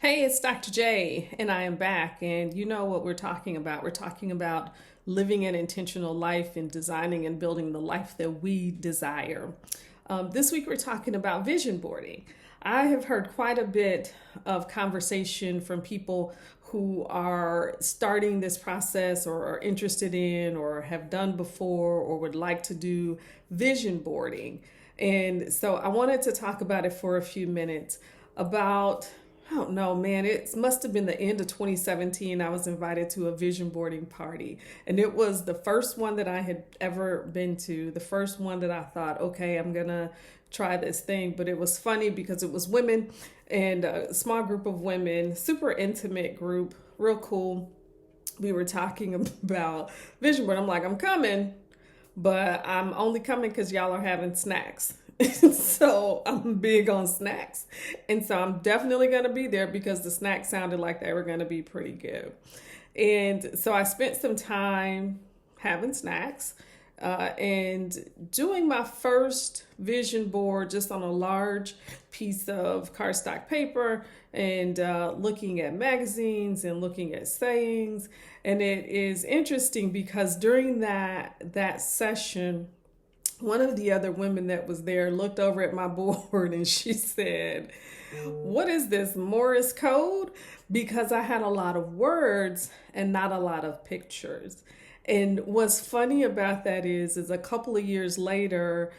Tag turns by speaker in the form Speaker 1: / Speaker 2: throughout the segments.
Speaker 1: Hey, it's Dr. J, and I am back. And you know what we're talking about. We're talking about living an intentional life and designing and building the life that we desire. This week, we're talking about vision boarding. I have heard quite a bit of conversation from people who are starting this process or are interested in or have done before or would like to do vision boarding. And so I wanted to talk about it for a few minutes about I don't know, man. It must have been the end of 2017. I was invited to a vision boarding party, and it was the first one that I had ever been to. The first one that I thought, okay, I'm gonna try this thing. But it was funny because it was women and a small group of women, super intimate group, real cool. We were talking about vision board. I'm like, I'm coming, but I'm only coming because y'all are having snacks. So I'm big on snacks. And so I'm definitely going to be there because the snacks sounded like they were going to be pretty good. And so I spent some time having snacks and doing my first vision board just on a large piece of cardstock paper and looking at magazines and looking at sayings. And it is interesting because during that session, one of the other women that was there looked over at my board and she said, "What is this, Morse code?" Because I had a lot of words and not a lot of pictures. And what's funny about that is a couple of years later,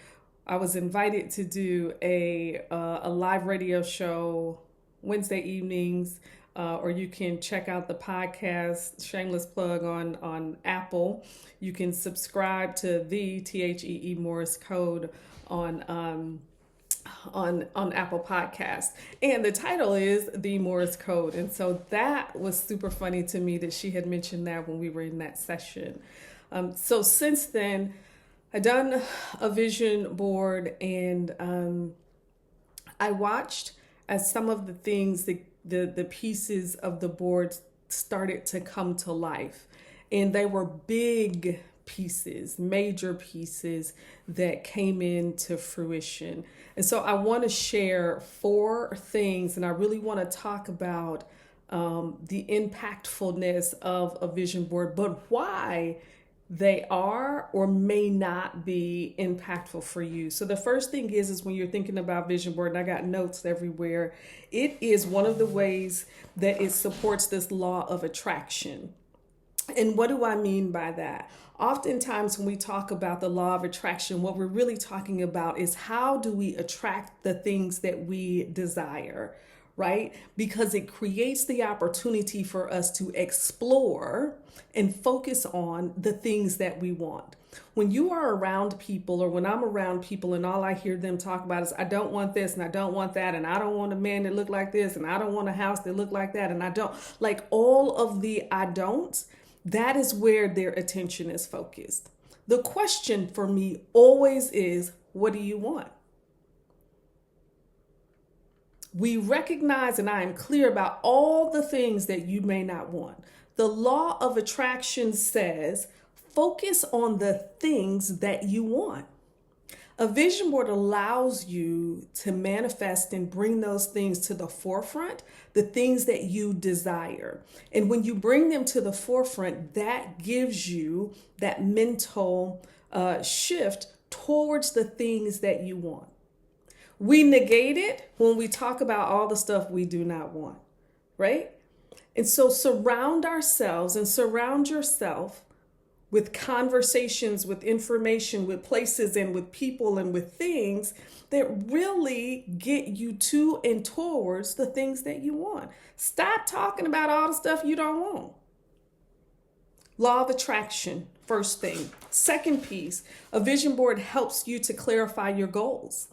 Speaker 1: I was invited to do a live radio show Wednesday evenings, or you can check out the podcast, shameless plug, on Apple. You can subscribe to the THEE Morse Code on Apple Podcasts, and the title is The Morse Code. And so that was super funny to me that she had mentioned that when we were in that session. So since then, I done a vision board, and I watched as some of the things the pieces of the board started to come to life. And they were big pieces, major pieces that came into fruition. And so I want to share four things, and I really want to talk about the impactfulness of a vision board, but why they are or may not be impactful for you. So the first thing is when you're thinking about vision board, and I got notes everywhere, it is one of the ways that it supports this law of attraction. And what do I mean by that? Oftentimes when we talk about the law of attraction, what we're really talking about is how do we attract the things that we desire, right? Because it creates the opportunity for us to explore and focus on the things that we want. When you are around people, or when I'm around people and all I hear them talk about is, I don't want this and I don't want that, and I don't want a man that look like this, and I don't want a house that look like that, and I don't, like all of the I don'ts, that is where their attention is focused. The question for me always is, what do you want? We recognize, and I am clear about all the things that you may not want. The law of attraction says, focus on the things that you want. A vision board allows you to manifest and bring those things to the forefront, the things that you desire. And when you bring them to the forefront, that gives you that mental shift towards the things that you want. We negate it when we talk about all the stuff we do not want, right? And so surround ourselves and surround yourself with conversations, with information, with places, and with people, and with things that really get you to and towards the things that you want. Stop talking about all the stuff you don't want. Law of attraction, first thing. Second piece, a vision board helps you to clarify your goals,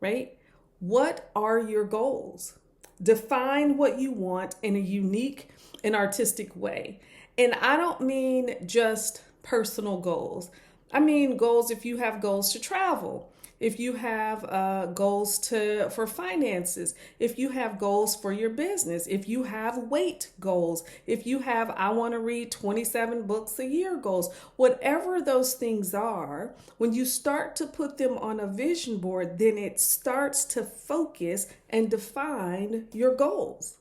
Speaker 1: right? What are your goals? Define what you want in a unique and artistic way. And I don't mean just personal goals. I mean goals if you have goals to travel. if you have goals for finances, if you have goals for your business, if you have weight goals, if you have I want to read 27 books a year goals, whatever those things are, when you start to put them on a vision board, then it starts to focus and define your goals.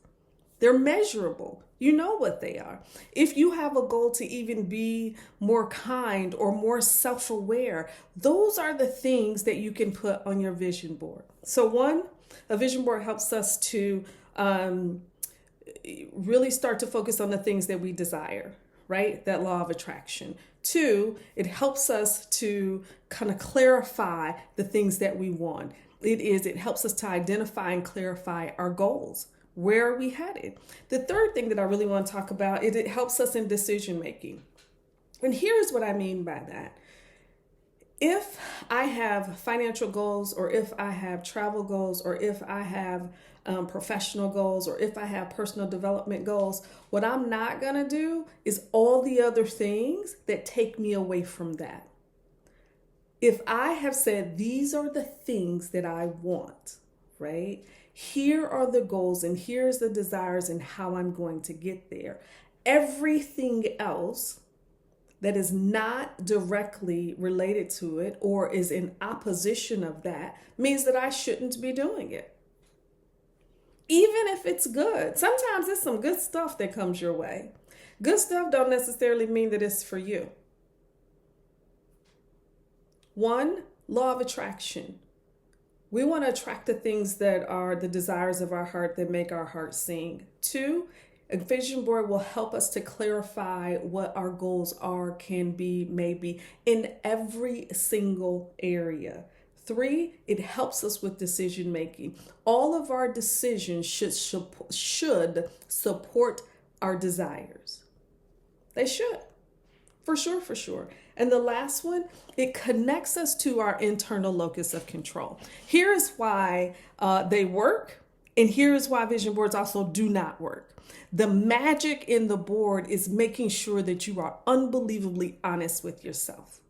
Speaker 1: They're measurable. You know what they are. If you have a goal to even be more kind or more self aware, those are the things that you can put on your vision board. So, one, a vision board helps us to really start to focus on the things that we desire, right? That law of attraction. Two, it helps us to kind of clarify the things that we want. It helps us to identify and clarify our goals. Where are we headed? The third thing that I really want to talk about is it helps us in decision making. And here's what I mean by that. If I have financial goals, or if I have travel goals, or if I have professional goals, or if I have personal development goals, what I'm not going to do is all the other things that take me away from that. If I have said, these are the things that I want, right? Here are the goals and here's the desires and how I'm going to get there. Everything else that is not directly related to it or is in opposition of that means that I shouldn't be doing it. Even if it's good. Sometimes it's some good stuff that comes your way. Good stuff don't necessarily mean that it's for you. One, law of attraction. We want to attract the things that are the desires of our heart that make our heart sing. Two, a vision board will help us to clarify what our goals are, can be, may be in every single area. Three, it helps us with decision making. All of our decisions should support our desires. They should. For sure, for sure. And the last one, it connects us to our internal locus of control. Here is why they work, and here is why vision boards also do not work. The magic in the board is making sure that you are unbelievably honest with yourself.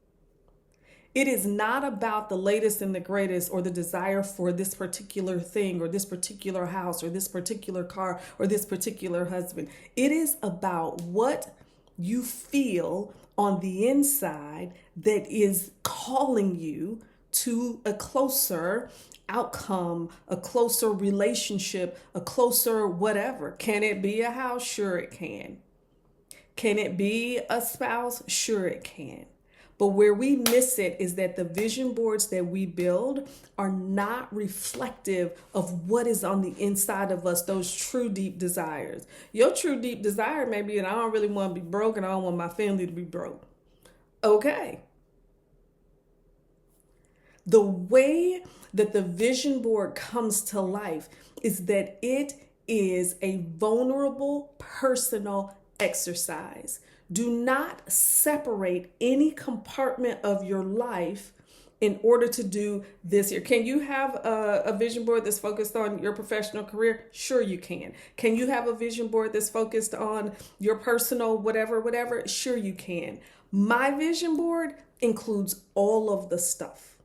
Speaker 1: It is not about the latest and the greatest or the desire for this particular thing or this particular house or this particular car or this particular husband. It is about what you feel on the inside that is calling you to a closer outcome, a closer relationship, a closer whatever. Can it be a house? Sure it can. Can it be a spouse? Sure it can. But where we miss it is that the vision boards that we build are not reflective of what is on the inside of us, those true deep desires. Your true deep desire may be, and I don't really want to be broke and I don't want my family to be broke. Okay. The way that the vision board comes to life is that it is a vulnerable, personal exercise. Do not separate any compartment of your life in order to do this here. Can you have a vision board that's focused on your professional career? Sure you can. Can you have a vision board that's focused on your personal whatever? Sure you can. My vision board includes all of the stuff.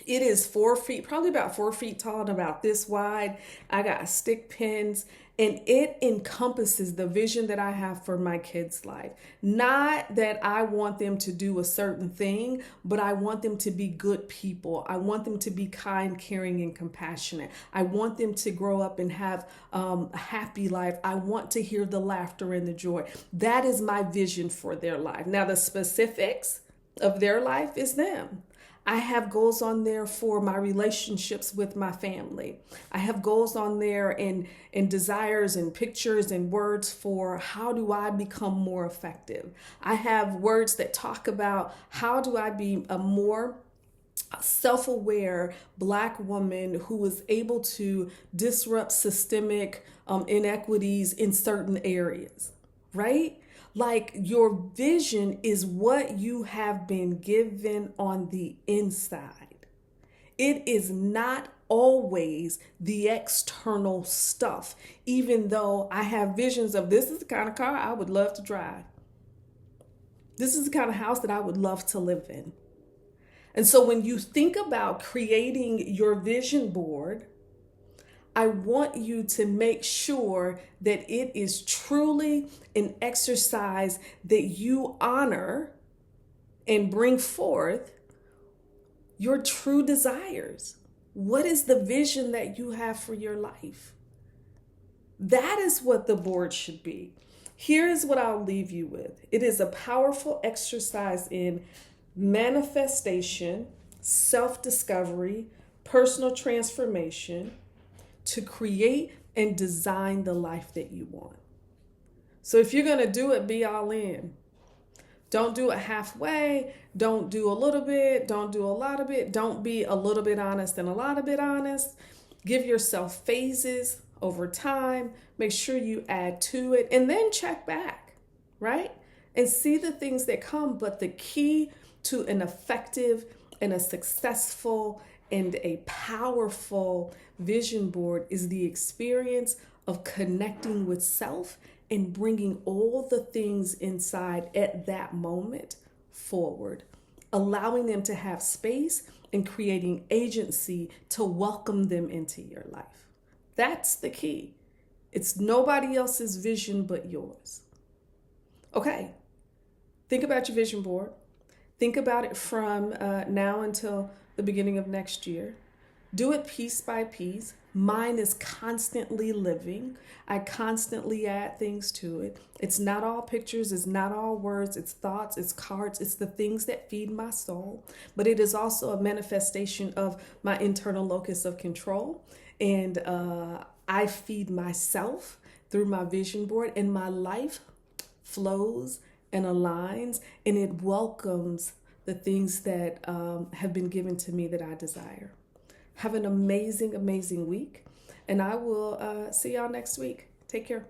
Speaker 1: It is 4 feet, probably about 4 feet tall and about this wide. I got stick pins and it encompasses the vision that I have for my kids' life. Not that I want them to do a certain thing, but I want them to be good people. I want them to be kind, caring, and compassionate. I want them to grow up and have a happy life. I want to hear the laughter and the joy. That is my vision for their life. Now, the specifics of their life is them. I have goals on there for my relationships with my family. I have goals on there and desires and pictures and words for how do I become more effective. I have words that talk about how do I be a more self-aware Black woman who is able to disrupt systemic inequities in certain areas, right? Like your vision is what you have been given on the inside. It is not always the external stuff, even though I have visions of this is the kind of car I would love to drive. This is the kind of house that I would love to live in. And so when you think about creating your vision board, I want you to make sure that it is truly an exercise that you honor and bring forth your true desires. What is the vision that you have for your life? That is what the board should be. Here is what I'll leave you with. It is a powerful exercise in manifestation, self-discovery, personal transformation to create and design the life that you want. So if you're going to do it, be all in. Don't do it halfway. Don't do a little bit. Don't do a lot of it. Don't be a little bit honest and a lot of bit honest. Give yourself phases over time. Make sure you add to it and then check back, right? And see the things that come. But the key to an effective and a successful and a powerful vision board is the experience of connecting with self and bringing all the things inside at that moment forward, allowing them to have space and creating agency to welcome them into your life. That's the key. It's nobody else's vision but yours. Okay, think about your vision board. Think about it from now until the beginning of next year. Do it piece by piece. Mine is constantly living. I constantly add things to it. It's not all pictures, it's not all words, it's thoughts, it's cards, it's the things that feed my soul. But it is also a manifestation of my internal locus of control. And I feed myself through my vision board, and my life flows and aligns, and it welcomes the things that have been given to me that I desire. Have an amazing, amazing week, and I will see y'all next week. Take care.